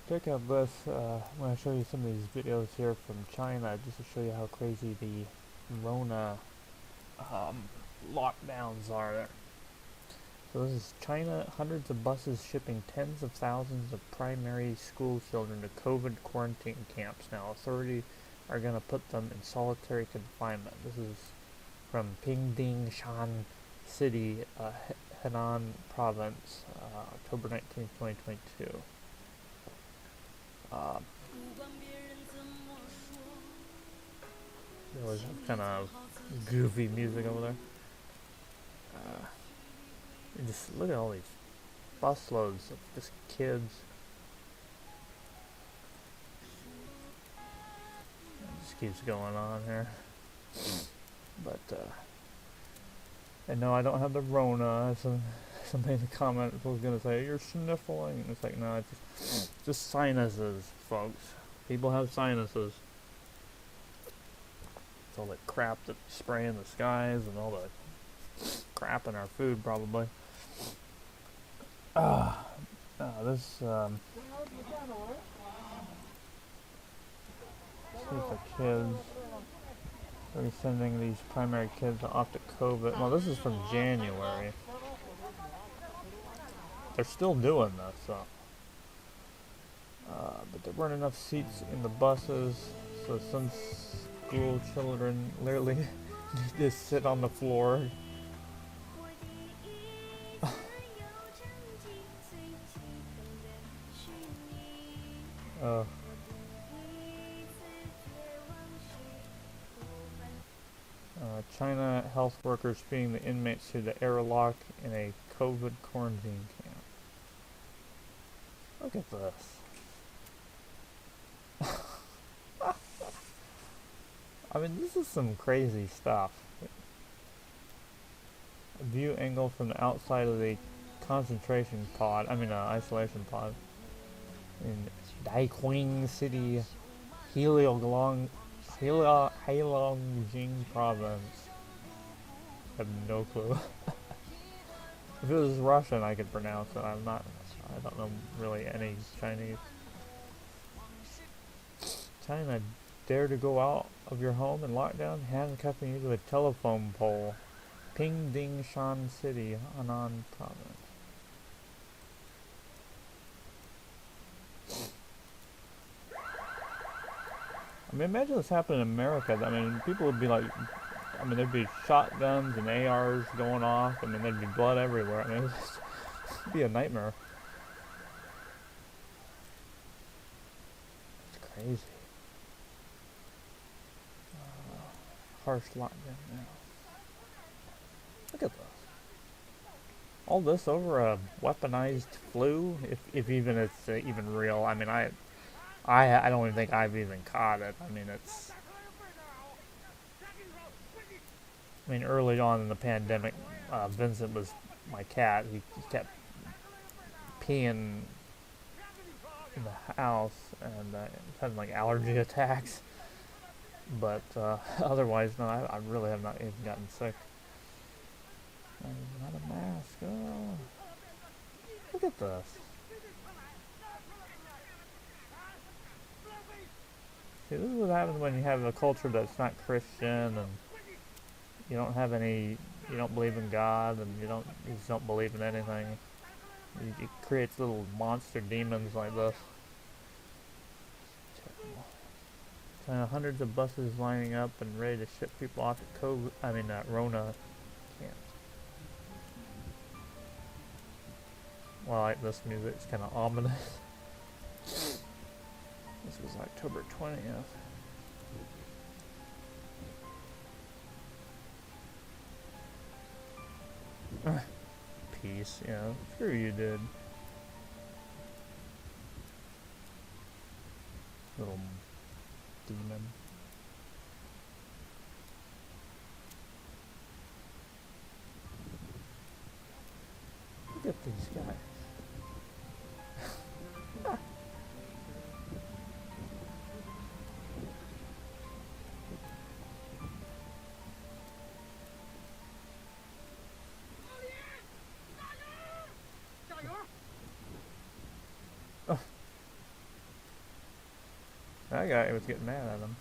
Check out this. I'm going to show you some of these videos here from China just to show you how crazy the Rona lockdowns are there. So this is China. Hundreds of buses shipping tens of thousands of primary school children to COVID quarantine camps. Now authorities are going to put them in solitary confinement. This is from Pingdingshan City, Henan Province, October 19th, 2022. There was kind of goofy music over there. And just look at all these busloads of just kids. It just keeps going on here. But, and no, I don't have the Rona. Somebody in the comment was going to say, you're sniffling. And it's like, no, it's just sinuses, folks. People have sinuses. It's all that crap that we spray in the skies and all the crap in our food, probably. This, here's the kids. They're sending these primary kids off to COVID. Well, this is from January. They're still doing this, so. But there weren't enough seats in the buses, so some school children literally need to sit on the floor. China health workers feeding the inmates through the airlock in a COVID quarantine camp. Look at this. I mean, this is some crazy stuff. A view angle from the outside of the concentration pod, isolation pod in Daiqing City, Heilongjiang Province. I have no clue. If it was Russian, I could pronounce it. I don't know really any Chinese. China dare to go out of your home in lockdown, handcuffing you to a telephone pole. Pingdingshan City, Henan Province. I mean, imagine this happened in America. I mean, people would be like, there'd be shotguns and ARs going off. I mean, there'd be blood everywhere. I mean, it'd be a nightmare. It's crazy. Harsh lockdown now. Look at this. All this over a weaponized flu, if even it's even real. I mean, I don't even think I've even caught it. I mean, early on in the pandemic, Vincent was my cat. He kept peeing in the house and having like allergy attacks. But otherwise, no, I really have not even gotten sick. Not a mask. Oh. Look at this. See, this is what happens when you have a culture that's not Christian and you don't believe in God, and you just don't believe in anything. It creates little monster demons like this. Hundreds of buses lining up and ready to ship people off to Rona camps. Well, I like this music. It's kind of ominous. This was October 20th. Peace, yeah. Sure you did. Little demon. Look at these guys. That guy was getting mad at him.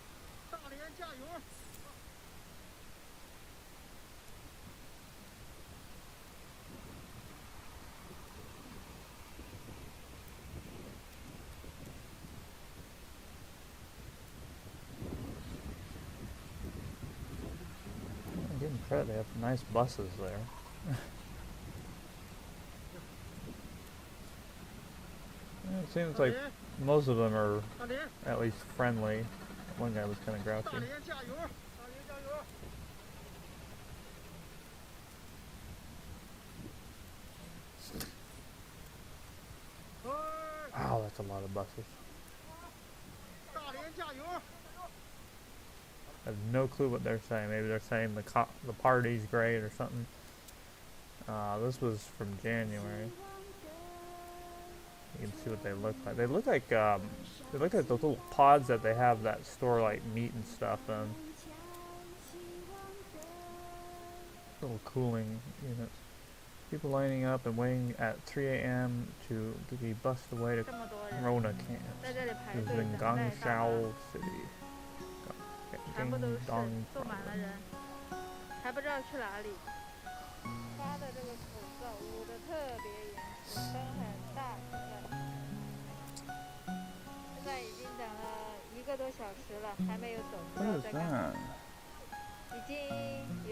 I'm giving credit, they have nice buses there. It seems like most of them are at least friendly. One guy was kind of grouchy. Wow, that's a lot of buses. I have no clue what they're saying. Maybe they're saying the party's great or something. This was from January. You can see what they look like. They look like those little pods that they have that store like meat and stuff in. Little cooling units. People lining up and waiting at 3 a.m. to be bused away to Rona camps. This is in Guangzhou City. Dong Province. 还不知道去哪里。发的这个口罩捂得特别严实，风很大，现在已经等了1个多小时了，还没有走，不知道在干嘛。已经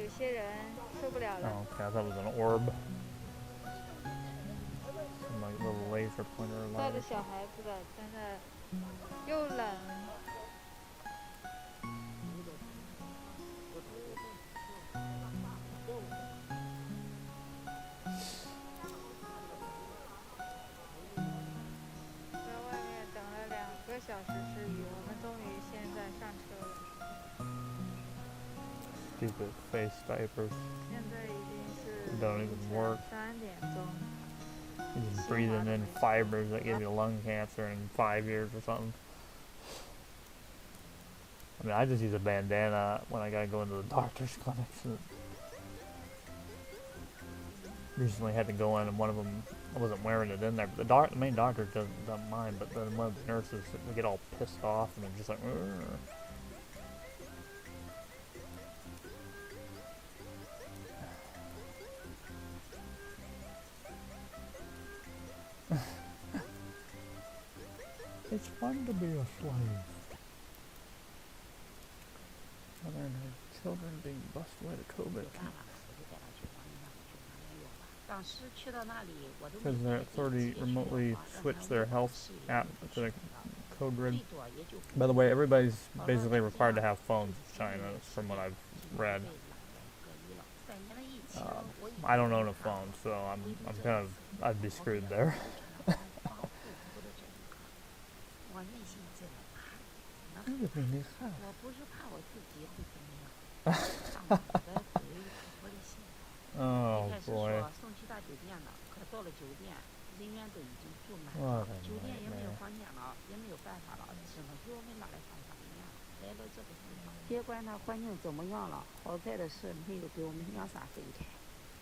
有些人受不了了。Oh, okay, I thought it was an orb. Some like little laser pointer 带着 light. 小孩子的，真的又冷。小时之余，我们终于现在上车了。Stupid face diapers. 现在已经是 Don't even work. 3点钟。 You're just breathing in fibers that give you lung cancer in 5 years or something. I mean, I just use a bandana when I gotta go into the doctor's clinics. Recently had to go in, and one of them, I wasn't wearing it in there, but the main doctor doesn't mind, but then one of the nurses would get all pissed off, and they're just like, it's fun to be a slave. Mother and her children being bused away to COVID. Because their authority remotely switched their health app to the code red. By the way, everybody's basically required to have phones in China, from what I've read. I don't own a phone, so I'd be screwed there. Oh boy. What a nightmare. 别管它环境怎么样了，好在的是没有给我们养啥废柴。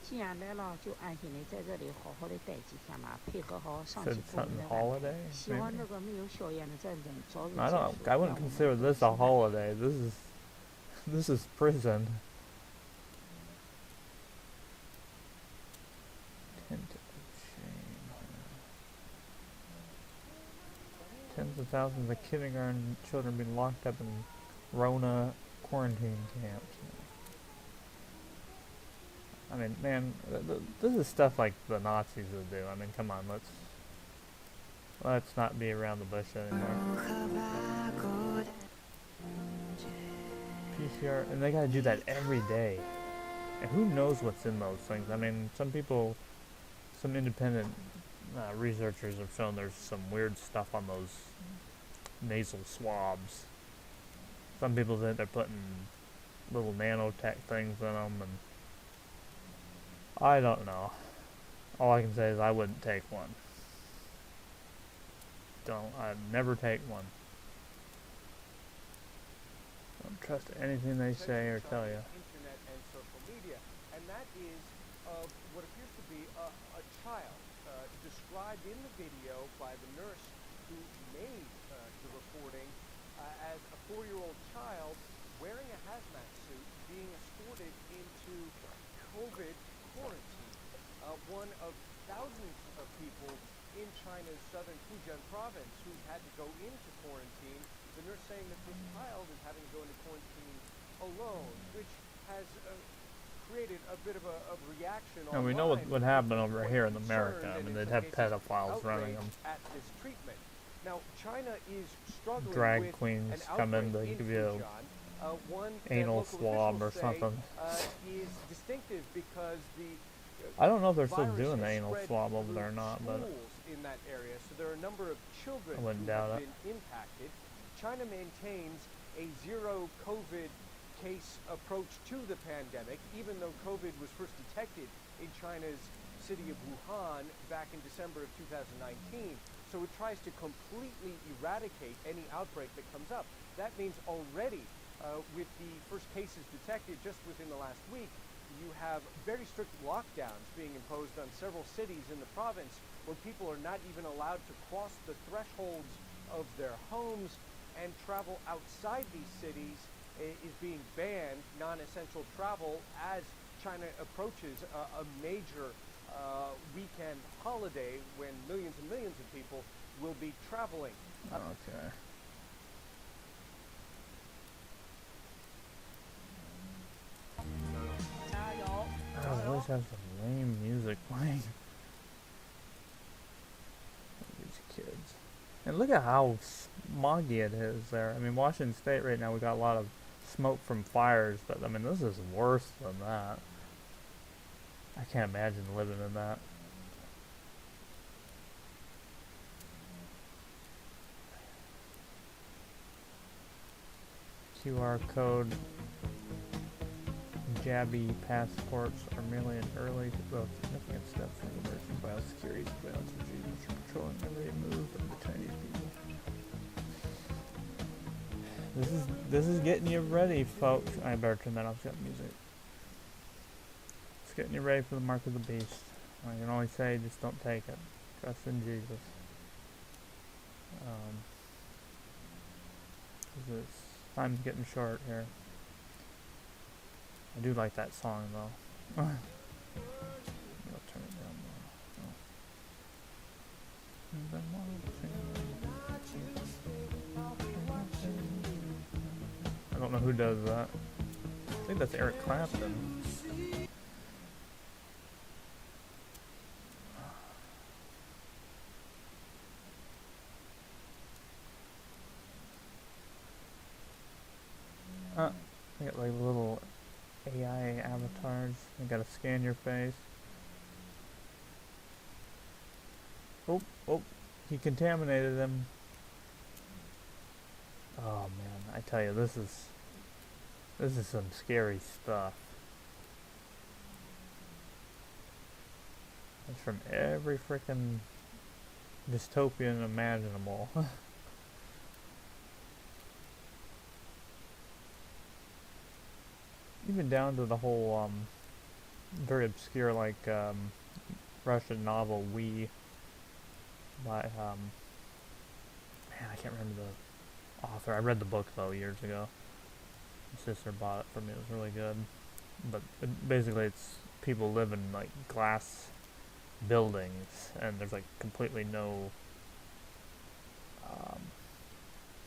既然来了，就安心的在这里好好的待几天吧，配合好上级部门的安排。希望这个没有硝烟的战争早日结束。I wouldn't consider this a holiday. This is prison. Tens of thousands of kindergarten children being locked up in Rona quarantine camps. I mean, man, this is stuff like the Nazis would do. I mean, come on, let's not be around the bush anymore. PCR, and they gotta do that every day. And who knows what's in those things? I mean, some independent researchers have shown there's some weird stuff on those nasal swabs. Some people think they're putting little nanotech things in them, and I don't know. All I can say is I wouldn't take one. I'd never take one. Don't trust anything they say or tell you. Internet and social media, and that is of what appears to be a child described in the video by the nurse who made the recording province who's had to go into quarantine. The nurse saying that this child is having to go into quarantine alone, which has created a bit of a reaction And we know what happened over here in America. I mean, they'd have pedophiles running them. At this treatment. Now, China is struggling Drag with queens an come in to outbreak give you one anal swab or something. Is distinctive because the I don't know if they're still virus doing the has anal spread swab over through there or not, but schools in that area, so there are a number of children I who wouldn't doubt have it. been impacted. China maintains a zero COVID case approach to the pandemic, even though COVID was first detected in China's city of Wuhan back in December of 2019. So it tries to completely eradicate any outbreak that comes up. That means already, with the first cases detected just within the last week, you have very strict lockdowns being imposed on several cities in the province where people are not even allowed to cross the thresholds of their homes, and travel outside these cities is being banned, non-essential travel, as China approaches a major weekend holiday when millions and millions of people will be traveling. okay. Oh, they always have some lame music playing. These kids. And look at how smoggy it is there. I mean, Washington State right now, we got a lot of smoke from fires, but I mean, this is worse than that. I can't imagine living in that. QR code. Jabby passports are merely an early, well, significant step for emerging biosecurity surveillance regimes for patrolling every move of the Chinese people. This is getting you ready, folks. I better turn that off. It's got music. It's getting you ready for the mark of the beast. I can only say, just don't take it. Trust in Jesus. Time's getting short here. I do like that song though. I'll turn it down more. I don't know who does that. I think that's Eric Clapton. I got like little AI avatars. You gotta scan your face. Oh, he contaminated them. Oh man, I tell you, this is some scary stuff. It's from every frickin' dystopian imaginable. Even down to the whole very obscure like Russian novel We by man, I can't remember the author. I read the book though years ago. My sister bought it for me. It was really good. But basically it's people live in like glass buildings and there's like completely no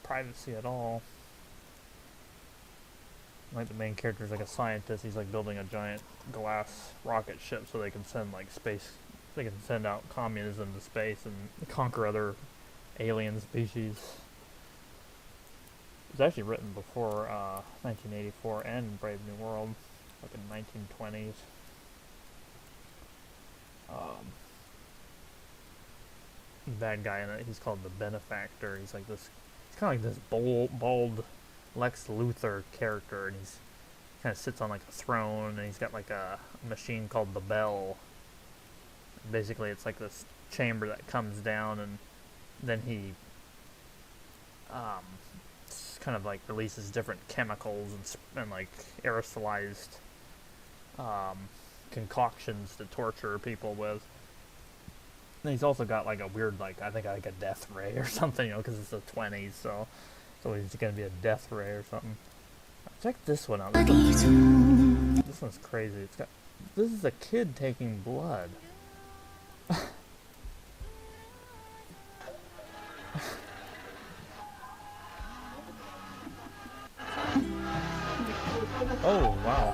privacy at all. Like the main character is like a scientist. He's like building a giant glass rocket ship so they can send like space. They can send out communism to space and conquer other alien species. It was actually written before 1984 and Brave New World, like in 1920s. Bad guy in it. He's called the Benefactor. He's like this. He's kind of like this bald Lex Luthor character, and he's kind of sits on like a throne, and he's got like a machine called the Bell. Basically, it's like this chamber that comes down, and then he kind of like releases different chemicals and like aerosolized concoctions to torture people with. And he's also got like a weird, like I think like a death ray or something, you know, because it's the 20s, so he's gonna be a death ray or something. Check this one out. This one's crazy. This is a kid taking blood. Oh, wow.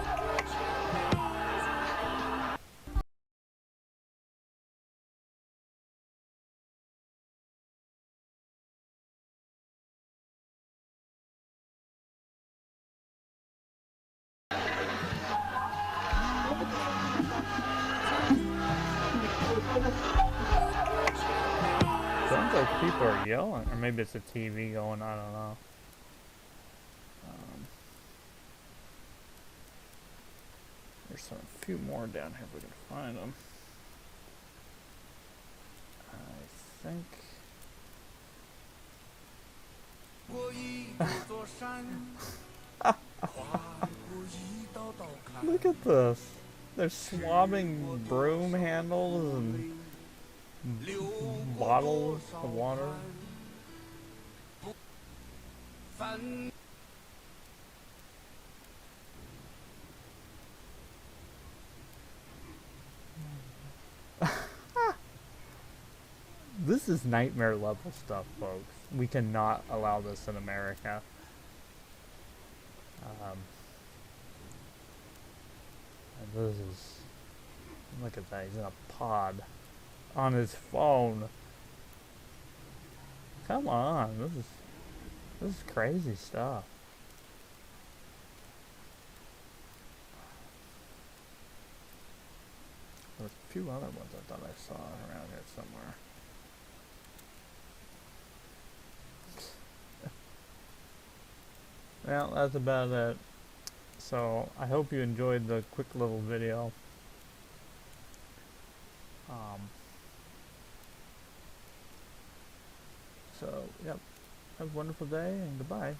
Sounds like people are yelling, or maybe it's a TV going, I don't know. There's a few more down here if we can find them. I think. Look at this. They're swabbing broom handles and bottles of water. This is nightmare level stuff, folks. We cannot allow this in America. And this is... Look at that, he's in a pod. On his phone. Come on, this is crazy stuff. There's a few other ones I thought I saw around here somewhere. Well, that's about it. So, I hope you enjoyed the quick little video. So, yep. Have a wonderful day and goodbye.